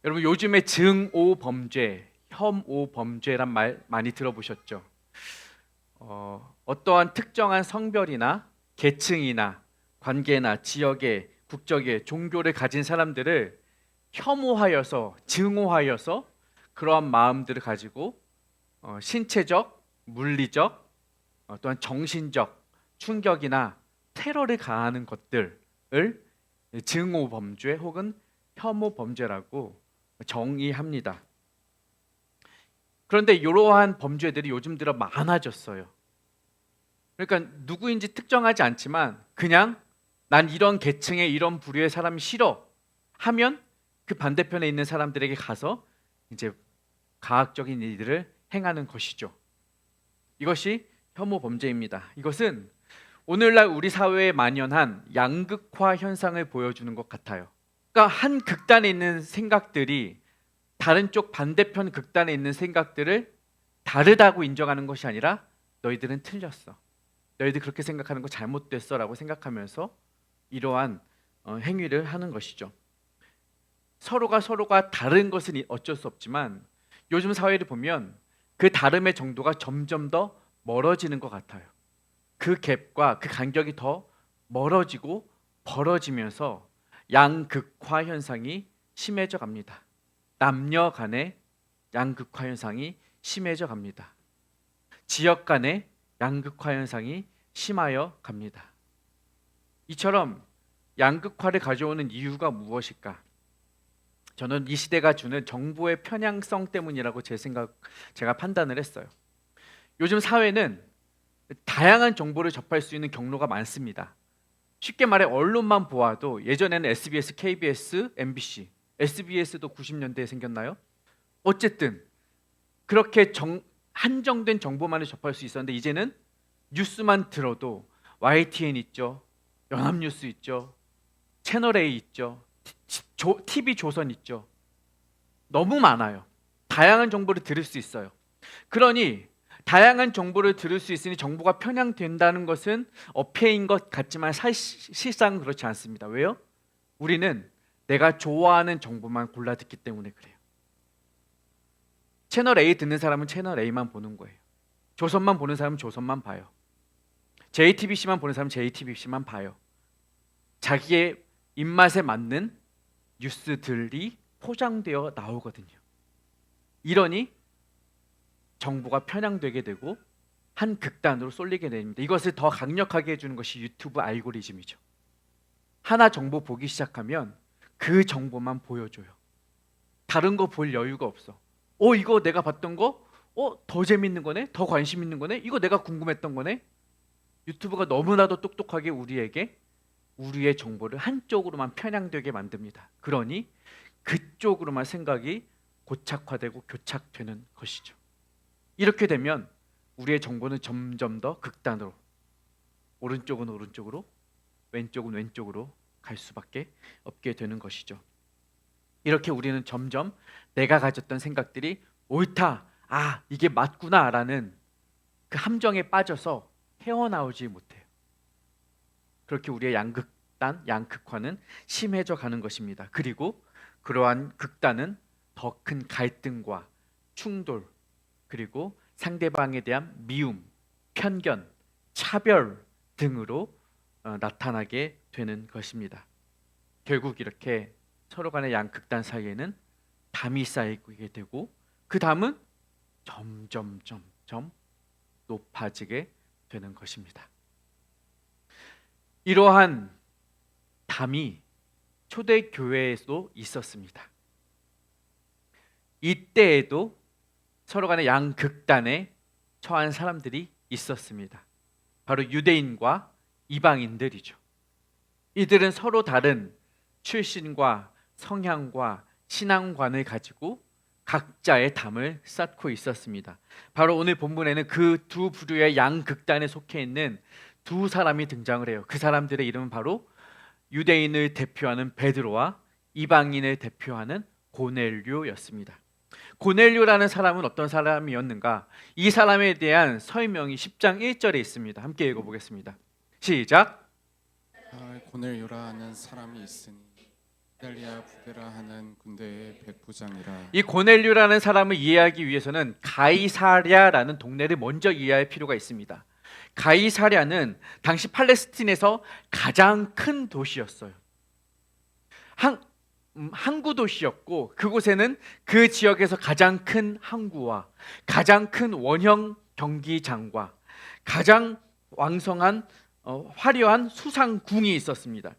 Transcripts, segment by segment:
여러분 요즘에 증오 범죄, 혐오 범죄란 말 많이 들어보셨죠? 어떠한 특정한 성별이나 계층이나 관계나 지역의 국적의 종교를 가진 사람들을 혐오하여서 증오하여서 그러한 마음들을 가지고 신체적, 물리적, 또한 정신적 충격이나 테러를 가하는 것들을 증오 범죄 혹은 혐오 범죄라고 정의합니다. 그런데 이러한 범죄들이 요즘 들어 많아졌어요. 그러니까 누구인지 특정하지 않지만 그냥 난 이런 계층의 이런 부류의 사람이 싫어 하면 그 반대편에 있는 사람들에게 가서 이제 가학적인 일들을 행하는 것이죠. 이것이 혐오 범죄입니다. 이것은 오늘날 우리 사회에 만연한 양극화 현상을 보여주는 것 같아요. 그러니까 한 극단에 있는 생각들이 다른 쪽 반대편 극단에 있는 생각들을 다르다고 인정하는 것이 아니라 너희들은 틀렸어. 너희들 그렇게 생각하는 거 잘못됐어 라고 생각하면서 이러한 행위를 하는 것이죠. 서로가 다른 것은 어쩔 수 없지만 요즘 사회를 보면 그 다름의 정도가 점점 더 멀어지는 것 같아요. 그 갭과 그 간격이 더 멀어지고 벌어지면서 양극화 현상이 심해져 갑니다. 남녀 간의 양극화 현상이 심해져 갑니다. 지역 간의 양극화 현상이 심하여 갑니다. 이처럼 양극화를 가져오는 이유가 무엇일까? 저는 이 시대가 주는 정보의 편향성 때문이라고 제가 판단을 했어요. 요즘 사회는 다양한 정보를 접할 수 있는 경로가 많습니다. 쉽게 말해 언론만 보아도 예전에는 SBS, KBS, MBC, SBS도 90년대에 생겼나요? 어쨌든 그렇게 한정된 정보만을 접할 수 있었는데 이제는 뉴스만 들어도 YTN 있죠, 연합뉴스 있죠, 채널A 있죠, TV조선 있죠. 너무 많아요. 다양한 정보를 들을 수 있어요. 그러니 다양한 정보를 들을 수 있으니 정보가 편향된다는 것은 어폐인 것 같지만 사실상 그렇지 않습니다. 왜요? 우리는 내가 좋아하는 정보만 골라 듣기 때문에 그래요. 채널 A 듣는 사람은 채널 A만 보는 거예요. 조선만 보는 사람은 조선만 봐요. JTBC만 보는 사람은 JTBC만 봐요. 자기의 입맛에 맞는 뉴스들이 포장되어 나오거든요. 이러니 정보가 편향되게 되고 한 극단으로 쏠리게 됩니다. 이것을 더 강력하게 해주는 것이 유튜브 알고리즘이죠. 하나 정보 보기 시작하면 그 정보만 보여줘요. 다른 거 볼 여유가 없어. 이거 내가 봤던 거? 더 재밌는 거네? 더 관심 있는 거네? 이거 내가 궁금했던 거네? 유튜브가 너무나도 똑똑하게 우리에게 우리의 정보를 한쪽으로만 편향되게 만듭니다. 그러니 그쪽으로만 생각이 고착화되고 교착되는 것이죠. 이렇게 되면 우리의 정보는 점점 더 극단으로, 오른쪽은 오른쪽으로, 왼쪽은 왼쪽으로 갈 수밖에 없게 되는 것이죠. 이렇게 우리는 점점 내가 가졌던 생각들이 옳다, 이게 맞구나라는 그 함정에 빠져서 헤어나오지 못해요. 그렇게 우리의 양극화는 심해져 가는 것입니다. 그리고 그러한 극단은 더 큰 갈등과 충돌, 그리고 상대방에 대한 미움, 편견, 차별 등으로 나타나게 되는 것입니다. 결국 이렇게 서로 간의 양극단 사이에는 담이 쌓이게 되고 그 담은 점점 높아지게 되는 것입니다. 이러한 담이 초대교회에도 있었습니다. 이때에도 서로 간의 양극단에 처한 사람들이 있었습니다. 바로 유대인과 이방인들이죠. 이들은 서로 다른 출신과 성향과 신앙관을 가지고 각자의 담을 쌓고 있었습니다. 바로 오늘 본문에는 그 두 부류의 양극단에 속해 있는 두 사람이 등장을 해요. 그 사람들의 이름은 바로 유대인을 대표하는 베드로와 이방인을 대표하는 고넬료였습니다. 고넬료라는 사람은 어떤 사람이었는가? 이 사람에 대한 설명이 10장 1절에 있습니다. 함께 읽어보겠습니다. 시작. 고넬료라는 사람이 있으니 이달리아 부데라 하는 군대의 백부장이라. 이 고넬료라는 사람을 이해하기 위해서는 가이사랴라는 동네를 먼저 이해할 필요가 있습니다. 가이사랴는 당시 팔레스틴에서 가장 큰 도시였어요. 항구 도시였고, 그곳에는 그 지역에서 가장 큰 항구와 가장 큰 원형 경기장과 가장 왕성한 화려한 수상궁이 있었습니다.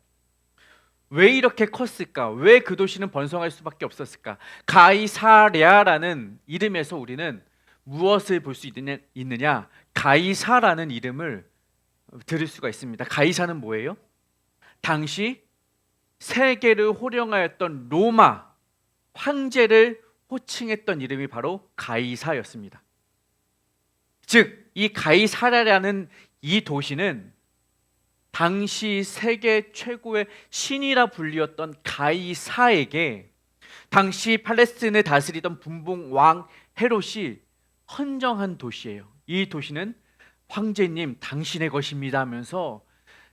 왜 이렇게 컸을까? 왜 그 도시는 번성할 수밖에 없었을까? 가이사랴라는 이름에서 우리는 무엇을 볼 수 있느냐? 가이사라는 이름을 들을 수가 있습니다. 가이사는 뭐예요? 당시 세계를 호령하였던 로마 황제를 호칭했던 이름이 바로 가이사였습니다. 즉, 이 가이사랴라는 이 도시는 당시 세계 최고의 신이라 불리었던 가이사에게 당시 팔레스틴을 다스리던 분봉 왕 헤롯이 헌정한 도시예요. 이 도시는 황제님 당신의 것입니다 하면서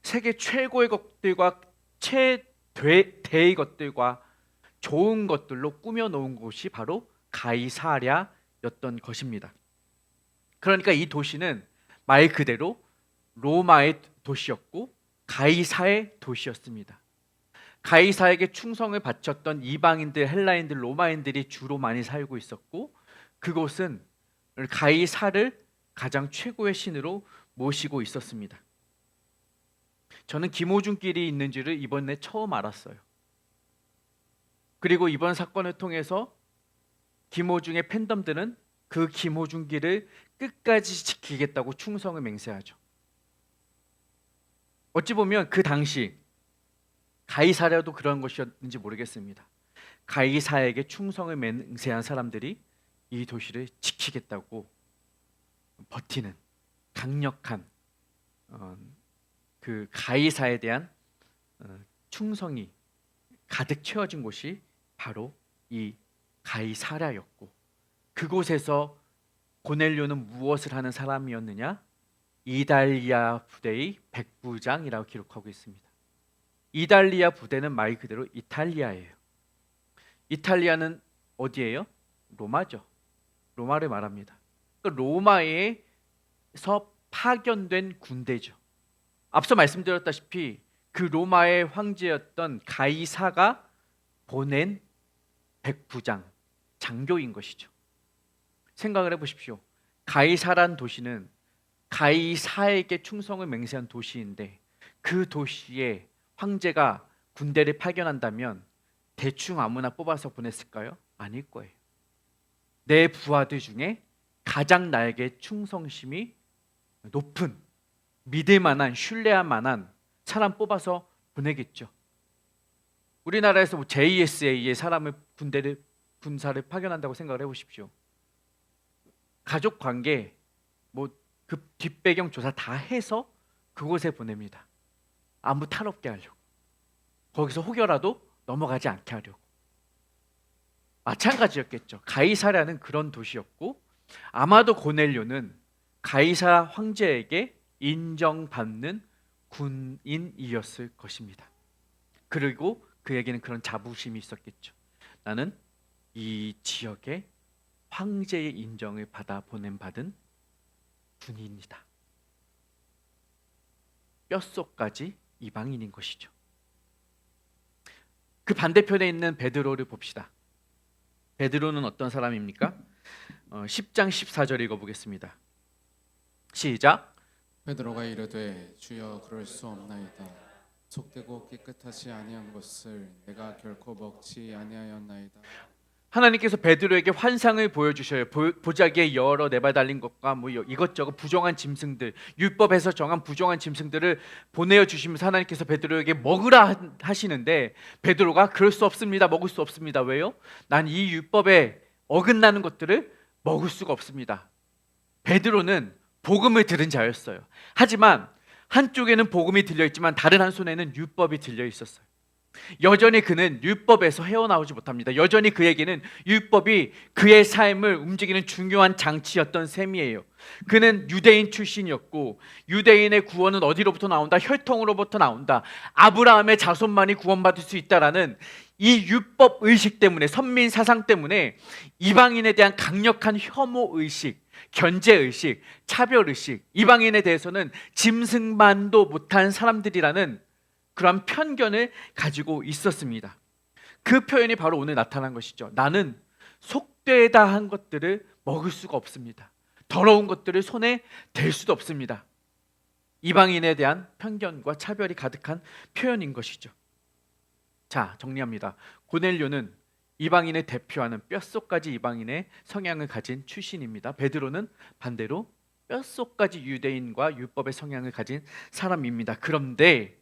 세계 최고의 것들과 최대의 것들과 좋은 것들로 꾸며놓은 곳이 바로 가이사랴였던 것입니다. 그러니까 이 도시는 말 그대로 로마의 도시였고 가이사의 도시였습니다. 가이사에게 충성을 바쳤던 이방인들, 헬라인들, 로마인들이 주로 많이 살고 있었고, 그곳은 가이사를 가장 최고의 신으로 모시고 있었습니다. 저는 김호중길이 있는지를 이번에 처음 알았어요. 그리고 이번 사건을 통해서 김호중의 팬덤들은 그 김호중길을 끝까지 지키겠다고 충성을 맹세하죠. 어찌 보면 그 당시 가이사랴도 그런 것이었는지 모르겠습니다. 가이사에게 충성을 맹세한 사람들이 이 도시를 지키겠다고 버티는 강력한 그 가이사에 대한 충성이 가득 채워진 곳이 바로 이 가이사랴였고, 그곳에서 고넬료는 무엇을 하는 사람이었느냐? 이달리아 부대의 백부장이라고 기록하고 있습니다. 이달리아 부대는 말 그대로 이탈리아예요. 이탈리아는 어디예요? 로마죠. 로마를 말합니다. 그러니까 로마에서 파견된 군대죠. 앞서 말씀드렸다시피 그 로마의 황제였던 가이사가 보낸 백부장, 장교인 것이죠. 생각을 해보십시오. 가이사란 도시는 가이사에게 충성을 맹세한 도시인데, 그 도시에 황제가 군대를 파견한다면 대충 아무나 뽑아서 보냈을까요? 아닐 거예요. 내 부하들 중에 가장 나에게 충성심이 높은, 믿을 만한, 신뢰할 만한 사람 뽑아서 보내겠죠. 우리나라에서 뭐 JSA의 사람을 군사를 파견한다고 생각을 해보십시오. 가족 관계, 뭐 그 뒷배경 조사 다 해서 그곳에 보냅니다. 아무 탈 없게 하려고. 거기서 혹여라도 넘어가지 않게 하려고. 마찬가지였겠죠. 가이사랴는 그런 도시였고, 아마도 고넬료는 가이사 황제에게 인정받는 군인이었을 것입니다. 그리고 그에게는 그런 자부심이 있었겠죠. 나는 이 지역의 황제의 인정을 받아 보냄받은 군인이다. 뼛속까지 이방인인 것이죠. 그 반대편에 있는 베드로를 봅시다. 베드로는 어떤 사람입니까? 10장 14절 읽어보겠습니다. 시작. 베드로가 이르되 주여 그럴 수 없나이다. 속되고 깨끗하지 아니한 것을 내가 결코 먹지 아니하였나이다. 하나님께서 베드로에게 환상을 보여주셔요. 보자기에 여러 네발 달린 것과 뭐 이것저것 부정한 짐승들, 율법에서 정한 부정한 짐승들을 보내어 주시면서 하나님께서 베드로에게 먹으라 하시는데, 베드로가 그럴 수 없습니다. 먹을 수 없습니다. 왜요? 난 이 율법에 어긋나는 것들을 먹을 수가 없습니다. 베드로는 복음을 들은 자였어요. 하지만 한쪽에는 복음이 들려 있지만 다른 한 손에는 율법이 들려 있었어요. 여전히 그는 율법에서 헤어나오지 못합니다. 여전히 그에게는 율법이 그의 삶을 움직이는 중요한 장치였던 셈이에요. 그는 유대인 출신이었고 유대인의 구원은 어디로부터 나온다? 혈통으로부터 나온다. 아브라함의 자손만이 구원받을 수 있다라는 이 율법 의식 때문에, 선민 사상 때문에 이방인에 대한 강력한 혐오 의식, 견제 의식, 차별 의식, 이방인에 대해서는 짐승만도 못한 사람들이라는 그런 편견을 가지고 있었습니다. 그 표현이 바로 오늘 나타난 것이죠. 나는 속되다 한 것들을 먹을 수가 없습니다. 더러운 것들을 손에 댈 수도 없습니다. 이방인에 대한 편견과 차별이 가득한 표현인 것이죠. 자, 정리합니다. 고넬료는 이방인을 대표하는 뼛속까지 이방인의 성향을 가진 출신입니다. 베드로는 반대로 뼛속까지 유대인과 율법의 성향을 가진 사람입니다. 그런데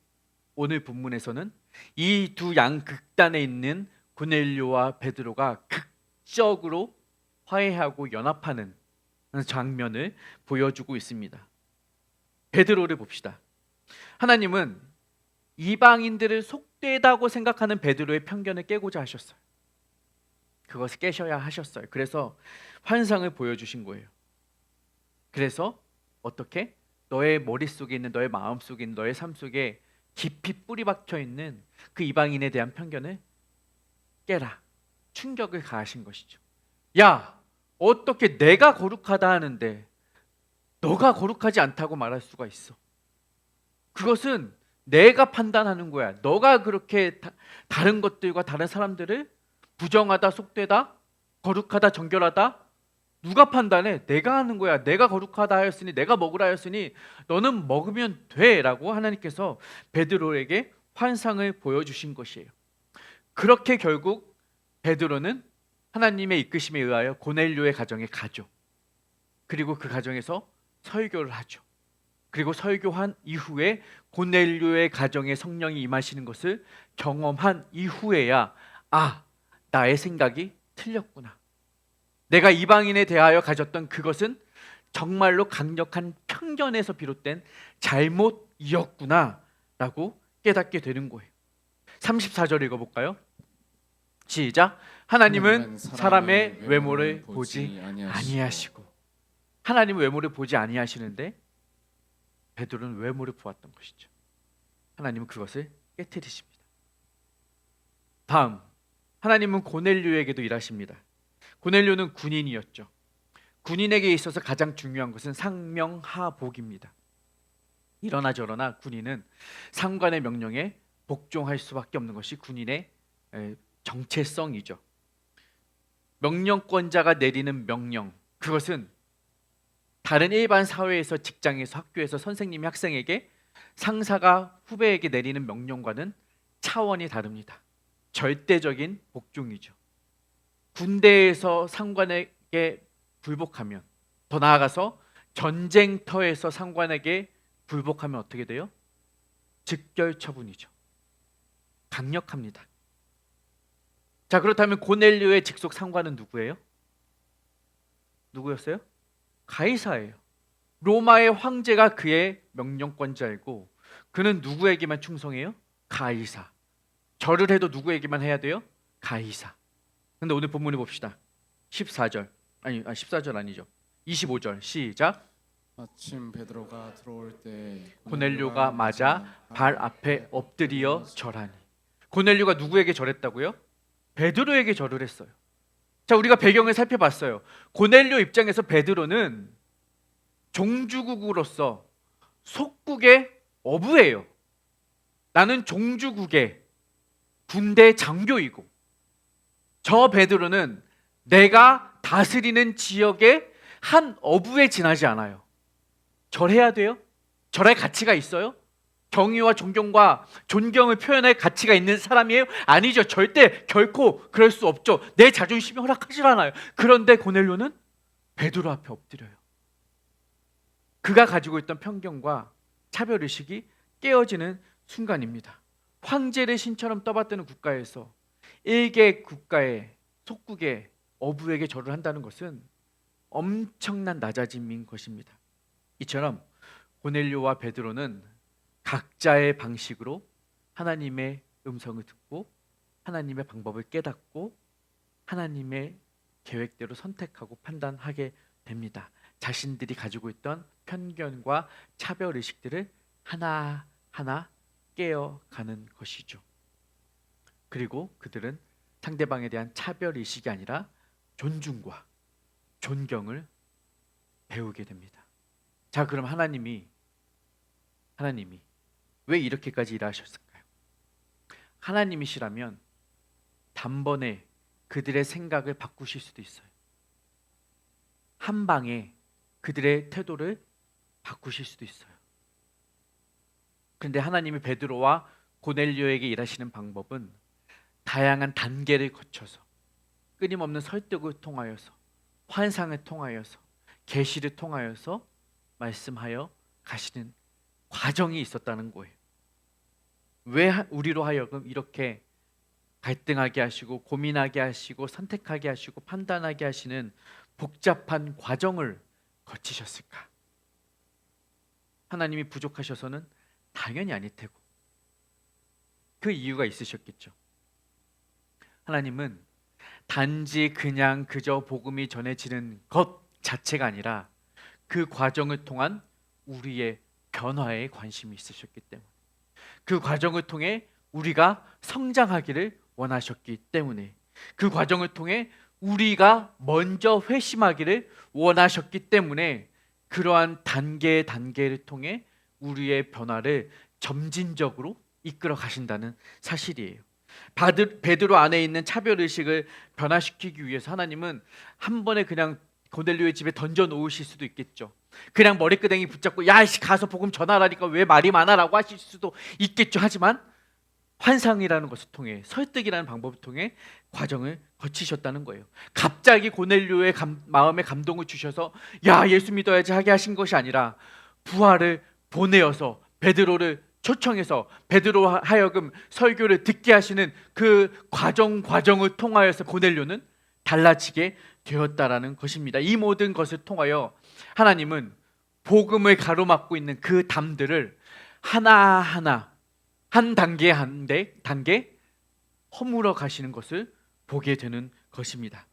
오늘 본문에서는 이 두 양극단에 있는 고넬료와 베드로가 극적으로 화해하고 연합하는 장면을 보여주고 있습니다. 베드로를 봅시다. 하나님은 이방인들을 속되다고 생각하는 베드로의 편견을 깨고자 하셨어요. 그것을 깨셔야 하셨어요. 그래서 환상을 보여주신 거예요. 그래서 어떻게? 너의 머릿속에 있는, 너의 마음속에 있는, 너의 삶 속에 깊이 뿌리 박혀 있는 그 이방인에 대한 편견을 깨라. 충격을 가하신 것이죠. 야, 어떻게 내가 거룩하다 하는데 너가 거룩하지 않다고 말할 수가 있어? 그것은 내가 판단하는 거야. 너가 그렇게 다른 것들과 다른 사람들을 부정하다, 속되다, 거룩하다, 정결하다, 누가 판단해? 내가 하는 거야. 내가 거룩하다 하였으니, 내가 먹으라 하였으니 너는 먹으면 돼 라고 하나님께서 베드로에게 환상을 보여주신 것이에요. 그렇게 결국 베드로는 하나님의 이끄심에 의하여 고넬료의 가정에 가죠. 그리고 그 가정에서 설교를 하죠. 그리고 설교한 이후에 고넬료의 가정에 성령이 임하시는 것을 경험한 이후에야 나의 생각이 틀렸구나. 내가 이방인에 대하여 가졌던 그것은 정말로 강력한 편견에서 비롯된 잘못이었구나 라고 깨닫게 되는 거예요. 34절 읽어볼까요? 시작. 하나님은 사람의 외모를 보지 아니하시고. 하나님은 외모를 보지 아니하시는데 베드로는 외모를 보았던 것이죠. 하나님은 그것을 깨트리십니다. 다음, 하나님은 고넬료에게도 일하십니다. 고넬료는 군인이었죠. 군인에게 있어서 가장 중요한 것은 상명하복입니다. 이러나 저러나 군인은 상관의 명령에 복종할 수밖에 없는 것이 군인의 정체성이죠. 명령권자가 내리는 명령, 그것은 다른 일반 사회에서, 직장에서, 학교에서 선생님이 학생에게, 상사가 후배에게 내리는 명령과는 차원이 다릅니다. 절대적인 복종이죠. 군대에서 상관에게 불복하면, 더 나아가서 전쟁터에서 상관에게 불복하면 어떻게 돼요? 즉결 처분이죠. 강력합니다. 자, 그렇다면 고넬료의 직속 상관은 누구예요? 누구였어요? 가이사예요. 로마의 황제가 그의 명령권자이고 그는 누구에게만 충성해요? 가이사. 절을 해도 누구에게만 해야 돼요? 가이사. 근데 오늘 본문을 봅시다. 14절. 14절 아니죠. 25절. 시작. 마침 베드로가 들어올 때 고넬료가 맞아 발 앞에 엎드려 절하니. 고넬료가 누구에게 절했다고요? 베드로에게 절을 했어요. 자, 우리가 배경을 살펴봤어요. 고넬료 입장에서 베드로는 종주국으로서 속국의 어부예요. 나는 종주국의 군대 장교이고, 저 베드로는 내가 다스리는 지역의 한 어부에 지나지 않아요. 절해야 돼요? 절할 가치가 있어요? 경의와 존경과 존경을 표현할 가치가 있는 사람이에요? 아니죠. 절대 결코 그럴 수 없죠. 내 자존심이 허락하지 않아요. 그런데 고넬료는 베드로 앞에 엎드려요. 그가 가지고 있던 편견과 차별의식이 깨어지는 순간입니다. 황제를 신처럼 떠받드는 국가에서 일개 국가의 속국의 어부에게 절을 한다는 것은 엄청난 낮아짐인 것입니다. 이처럼 고넬료와 베드로는 각자의 방식으로 하나님의 음성을 듣고 하나님의 방법을 깨닫고 하나님의 계획대로 선택하고 판단하게 됩니다. 자신들이 가지고 있던 편견과 차별 의식들을 하나하나 깨어가는 것이죠. 그리고 그들은 상대방에 대한 차별 의식이 아니라 존중과 존경을 배우게 됩니다. 자, 그럼 하나님이 왜 이렇게까지 일하셨을까요? 하나님이시라면 단번에 그들의 생각을 바꾸실 수도 있어요. 한 방에 그들의 태도를 바꾸실 수도 있어요. 그런데 하나님이 베드로와 고넬료에게 일하시는 방법은 다양한 단계를 거쳐서 끊임없는 설득을 통하여서 환상을 통하여서 계시를 통하여서 말씀하여 가시는 과정이 있었다는 거예요. 왜 우리로 하여금 이렇게 갈등하게 하시고 고민하게 하시고 선택하게 하시고 판단하게 하시는 복잡한 과정을 거치셨을까? 하나님이 부족하셔서는 당연히 아닐 테고 그 이유가 있으셨겠죠. 하나님은 단지 그냥 그저 복음이 전해지는 것 자체가 아니라 그 과정을 통한 우리의 변화에 관심이 있으셨기 때문에, 그 과정을 통해 우리가 성장하기를 원하셨기 때문에, 그 과정을 통해 우리가 먼저 회심하기를 원하셨기 때문에 그러한 단계를 통해 우리의 변화를 점진적으로 이끌어 가신다는 사실이에요. 베드로 안에 있는 차별의식을 변화시키기 위해서 하나님은 한 번에 그냥 고넬료의 집에 던져 놓으실 수도 있겠죠. 그냥 머리끄댕이 붙잡고 야이씨 가서 복음 전하라니까 왜 말이 많아라고 하실 수도 있겠죠. 하지만 환상이라는 것을 통해 설득이라는 방법을 통해 과정을 거치셨다는 거예요. 갑자기 고넬료의 마음에 감동을 주셔서 야 예수 믿어야지 하게 하신 것이 아니라 부하를 보내어서 베드로를 초청해서 베드로 하여금 설교를 듣게 하시는 그 과정을 통하여서 고넬료는 달라지게 되었다라는 것입니다. 이 모든 것을 통하여 하나님은 복음을 가로막고 있는 그 담들을 하나하나 한 단계 허물어 가시는 것을 보게 되는 것입니다.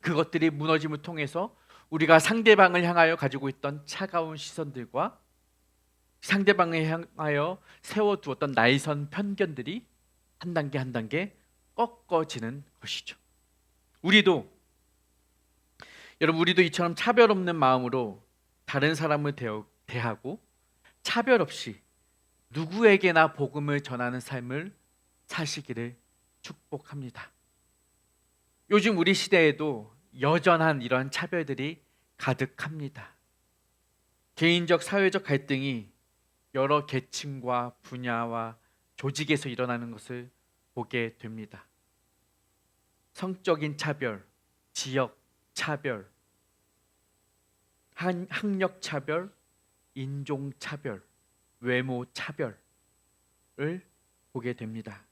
그것들이 무너짐을 통해서 우리가 상대방을 향하여 가지고 있던 차가운 시선들과 상대방을 향하여 세워두었던 나이선 편견들이 한 단계 꺾어지는 것이죠. 여러분 우리도 이처럼 차별 없는 마음으로 다른 사람을 대하고 차별 없이 누구에게나 복음을 전하는 삶을 사시기를 축복합니다. 요즘 우리 시대에도 여전한 이러한 차별들이 가득합니다. 개인적 사회적 갈등이 여러 계층과 분야와 조직에서 일어나는 것을 보게 됩니다. 성적인 차별, 지역 차별, 학력 차별, 인종 차별, 외모 차별을 보게 됩니다.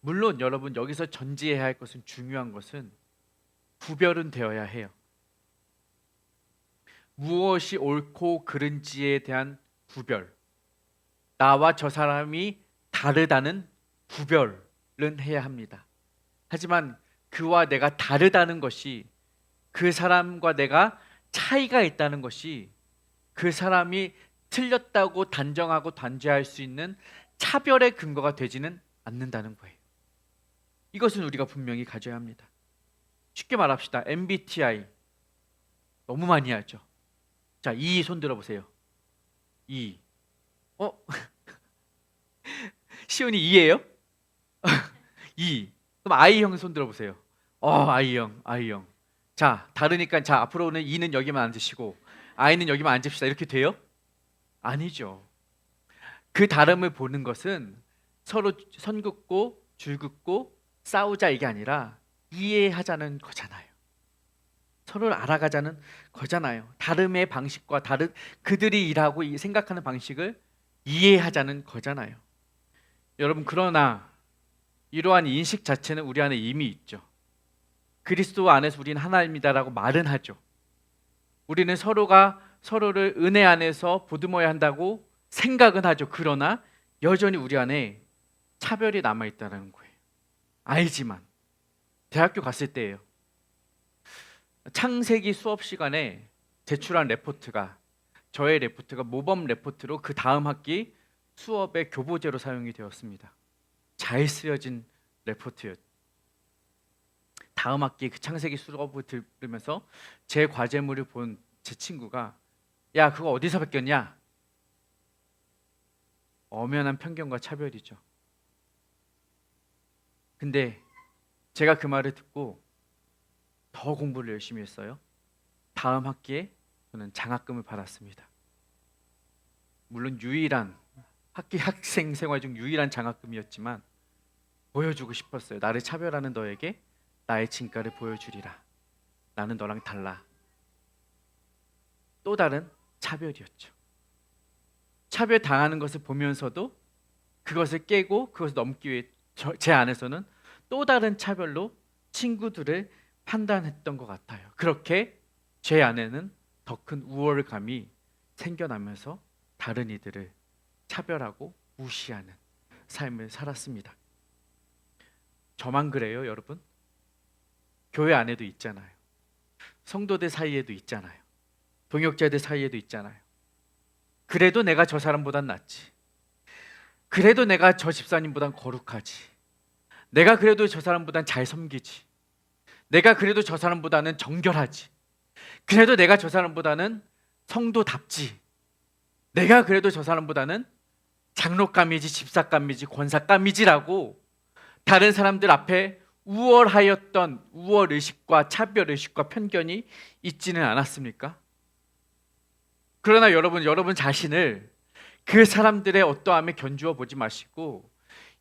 물론 여러분 여기서 전제해야 할 것은 중요한 것은 구별은 되어야 해요. 무엇이 옳고 그른지에 대한 구별, 나와 저 사람이 다르다는 구별은 해야 합니다. 하지만 그와 내가 다르다는 것이, 그 사람과 내가 차이가 있다는 것이 그 사람이 틀렸다고 단정하고 단죄할 수 있는 차별의 근거가 되지는 않는다는 거예요. 이것은 우리가 분명히 가져야 합니다. 쉽게 말합시다. MBTI 너무 많이 하죠. 자, E 손 들어보세요. E. 시온이 E예요? E. 그럼 I형 손 들어보세요. I형. 자, 다르니까 자 앞으로는 E는 여기만 앉으시고 I는 여기만 앉읍시다. 이렇게 돼요? 아니죠. 그 다름을 보는 것은 서로 선 긋고 줄 긋고 싸우자 이게 아니라 이해하자는 거잖아요. 서로를 알아가자는 거잖아요. 다름의 방식과 그들이 일하고 생각하는 방식을 이해하자는 거잖아요. 여러분 그러나 이러한 인식 자체는 우리 안에 이미 있죠. 그리스도 안에서 우리는 하나입니다라고 말은 하죠. 우리는 서로가 서로를 은혜 안에서 보듬어야 한다고 생각은 하죠. 그러나 여전히 우리 안에 차별이 남아있다는 거예요. 알지만 대학교 갔을 때예요. 창세기 수업 시간에 제출한 레포트가, 저의 레포트가 모범 레포트로 그 다음 학기 수업의 교보제로 사용이 되었습니다. 잘 쓰여진 레포트였죠. 다음 학기 그 창세기 수업을 들으면서 제 과제물을 본 제 친구가, 야, 그거 어디서 베꼈냐? 엄연한 편견과 차별이죠. 근데 제가 그 말을 듣고 더 공부를 열심히 했어요. 다음 학기에 저는 장학금을 받았습니다. 물론 유일한 학생 생활 중 유일한 장학금이었지만 보여주고 싶었어요. 나를 차별하는 너에게 나의 진가를 보여주리라. 나는 너랑 달라. 또 다른 차별이었죠. 차별 당하는 것을 보면서도 그것을 깨고 그것을 넘기 위해 제 안에서는 또 다른 차별로 친구들을 판단했던 것 같아요. 그렇게 제 안에는 더 큰 우월감이 생겨나면서 다른 이들을 차별하고 무시하는 삶을 살았습니다. 저만 그래요, 여러분? 교회 안에도 있잖아요. 성도들 사이에도 있잖아요. 동역자들 사이에도 있잖아요. 그래도 내가 저 사람보단 낫지. 그래도 내가 저 집사님보단 거룩하지. 내가 그래도 저 사람보단 잘 섬기지. 내가 그래도 저 사람보다는 정결하지. 그래도 내가 저 사람보다는 성도답지. 내가 그래도 저 사람보다는 장로감이지, 집사감이지, 권사감이지라고 다른 사람들 앞에 우월하였던 우월의식과 차별의식과 편견이 있지는 않았습니까? 그러나 여러분 자신을 그 사람들의 어떠함에 견주어 보지 마시고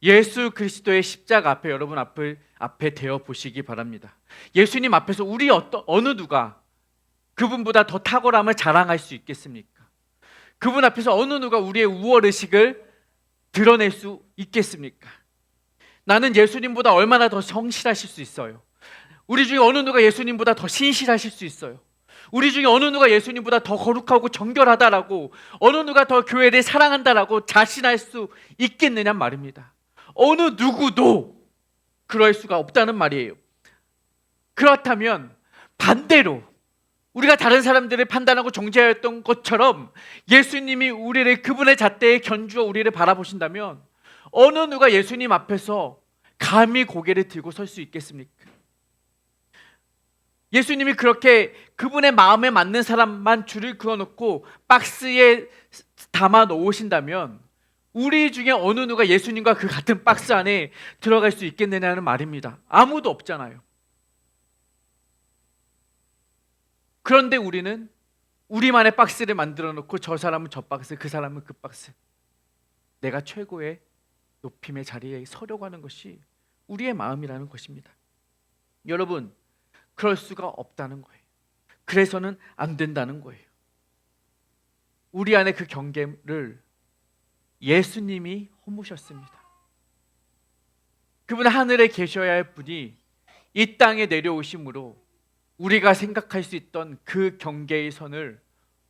예수 그리스도의 십자가 앞에 여러분 앞에 대어 보시기 바랍니다. 예수님 앞에서 우리 어느 누가 그분보다 더 탁월함을 자랑할 수 있겠습니까? 그분 앞에서 어느 누가 우리의 우월의식을 드러낼 수 있겠습니까? 나는 예수님보다 얼마나 더 성실하실 수 있어요. 우리 중에 어느 누가 예수님보다 더 신실하실 수 있어요. 우리 중에 어느 누가 예수님보다 더 거룩하고 정결하다라고, 어느 누가 더 교회를 사랑한다라고 자신할 수 있겠느냐 말입니다. 어느 누구도 그럴 수가 없다는 말이에요. 그렇다면 반대로 우리가 다른 사람들을 판단하고 정죄하였던 것처럼 예수님이 우리를 그분의 잣대에 견주어 우리를 바라보신다면 어느 누가 예수님 앞에서 감히 고개를 들고 설 수 있겠습니까? 예수님이 그렇게 그분의 마음에 맞는 사람만 줄을 그어놓고 박스에 담아 놓으신다면 우리 중에 어느 누가 예수님과 그 같은 박스 안에 들어갈 수 있겠느냐는 말입니다. 아무도 없잖아요. 그런데 우리는 우리만의 박스를 만들어 놓고 저 사람은 저 박스, 그 사람은 그 박스, 내가 최고의 높임의 자리에 서려고 하는 것이 우리의 마음이라는 것입니다. 여러분, 그럴 수가 없다는 거예요. 그래서는 안 된다는 거예요. 우리 안에 그 경계를 예수님이 허무셨습니다. 그분은 하늘에 계셔야 할 분이 이 땅에 내려오심으로 우리가 생각할 수 있던 그 경계의 선을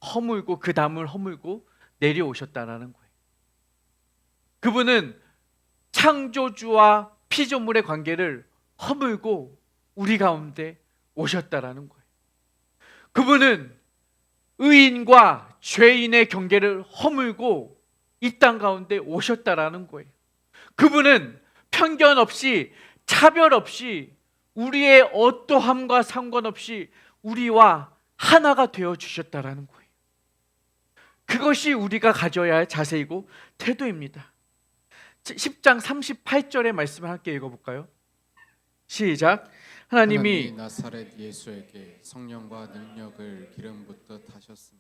허물고 그 담을 허물고 내려오셨다라는 거예요. 그분은 창조주와 피조물의 관계를 허물고 우리 가운데 오셨다라는 거예요. 그분은 의인과 죄인의 경계를 허물고 이 땅 가운데 오셨다라는 거예요. 그분은 편견 없이 차별 없이 우리의 어떠함과 상관없이 우리와 하나가 되어 주셨다라는 거예요. 그것이 우리가 가져야 할 자세이고 태도입니다. 10장 38절의 말씀을 함께 읽어볼까요? 시작. 하나님이 나사렛 예수에게 성령과 능력을 기름 붓듯 하셨으며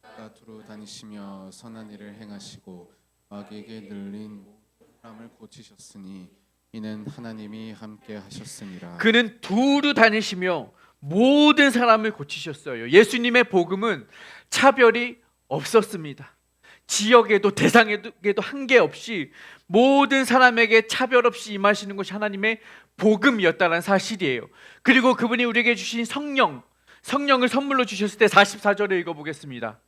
그가 두루 다니시며 선한 일을 행하시고 마귀에게 늘린 사람을 고치셨으니 이는 하나님이 함께 하셨음이라. 그는 두루 다니시며 모든 사람을 고치셨어요. 예수님의 복음은 차별이 없었습니다. 지역에도 대상에도 한계없이 모든 사람에게 차별 없이 임하시는 것이 하나님의 복음이었다는 사실이에요. 그리고 그분이 우리에게 주신 성령을 선물로 주셨을 때 44절을 읽어보겠습니다.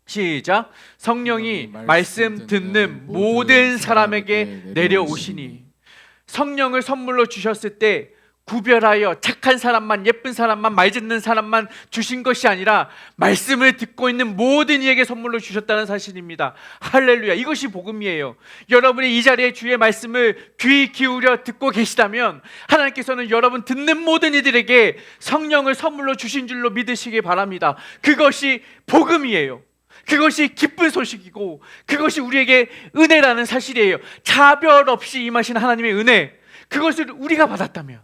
시작. 성령이 말씀 듣는 모든 사람에게 내려오시니. 성령을 선물로 주셨을 때 구별하여 착한 사람만, 예쁜 사람만, 말 듣는 사람만 주신 것이 아니라 말씀을 듣고 있는 모든 이에게 선물로 주셨다는 사실입니다. 할렐루야. 이것이 복음이에요. 여러분이 이 자리에 주의 말씀을 귀 기울여 듣고 계시다면 하나님께서는 여러분 듣는 모든 이들에게 성령을 선물로 주신 줄로 믿으시기 바랍니다. 그것이 복음이에요. 그것이 기쁜 소식이고 그것이 우리에게 은혜라는 사실이에요. 차별 없이 임하신 하나님의 은혜, 그것을 우리가 받았다면,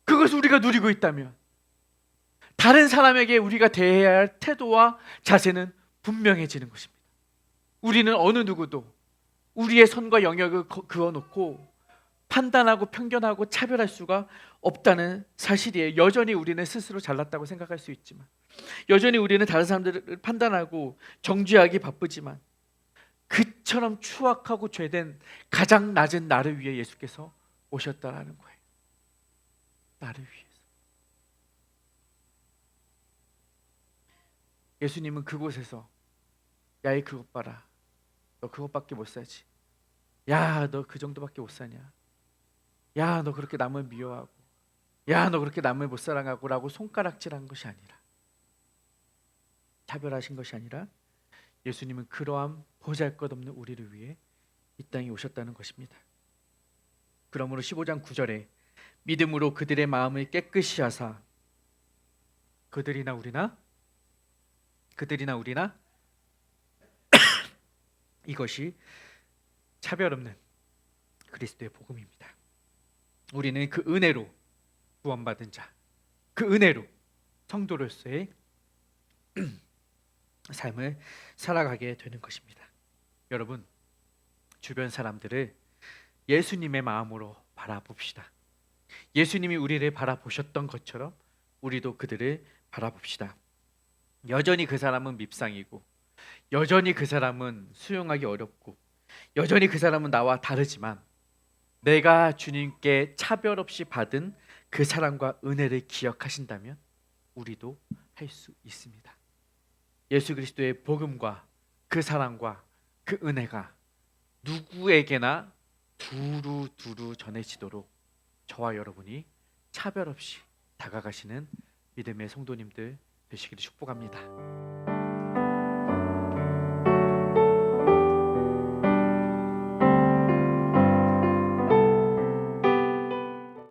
그것을 우리가 누리고 있다면 다른 사람에게 우리가 대해야 할 태도와 자세는 분명해지는 것입니다. 우리는 어느 누구도 우리의 선과 영역을 그어놓고 판단하고 편견하고 차별할 수가 없다는 사실이에요. 여전히 우리는 스스로 잘났다고 생각할 수 있지만, 여전히 우리는 다른 사람들을 판단하고 정죄하기 바쁘지만, 그처럼 추악하고 죄된 가장 낮은 나를 위해 예수께서 오셨다라는 거예요. 나를 위해서. 예수님은 그곳에서 야이 그것 봐라, 너 그것밖에 못 사지, 야 너 그 정도밖에 못 사냐, 야 너 그렇게 남을 미워하고, 야 너 그렇게 남을 못 사랑하고 라고 손가락질한 것이 아니라, 차별하신 것이 아니라 예수님은 그러한 보잘것없는 우리를 위해 이 땅에 오셨다는 것입니다. 그러므로 15장 9절에 믿음으로 그들의 마음을 깨끗이 하사, 그들이나 우리나 이것이 차별 없는 그리스도의 복음입니다. 우리는 그 은혜로 구원받은 자, 그 은혜로 성도로서의 삶을 살아가게 되는 것입니다. 여러분, 주변 사람들을 예수님의 마음으로 바라봅시다. 예수님이 우리를 바라보셨던 것처럼 우리도 그들을 바라봅시다. 여전히 그 사람은 밉상이고, 여전히 그 사람은 수용하기 어렵고, 여전히 그 사람은 나와 다르지만, 내가 주님께 차별 없이 받은 그 사랑과 은혜를 기억하신다면 우리도 할 수 있습니다. 예수 그리스도의 복음과 그 사랑과 그 은혜가 누구에게나 두루두루 전해지도록 저와 여러분이 차별 없이 다가가시는 믿음의 성도님들 되시기를 축복합니다.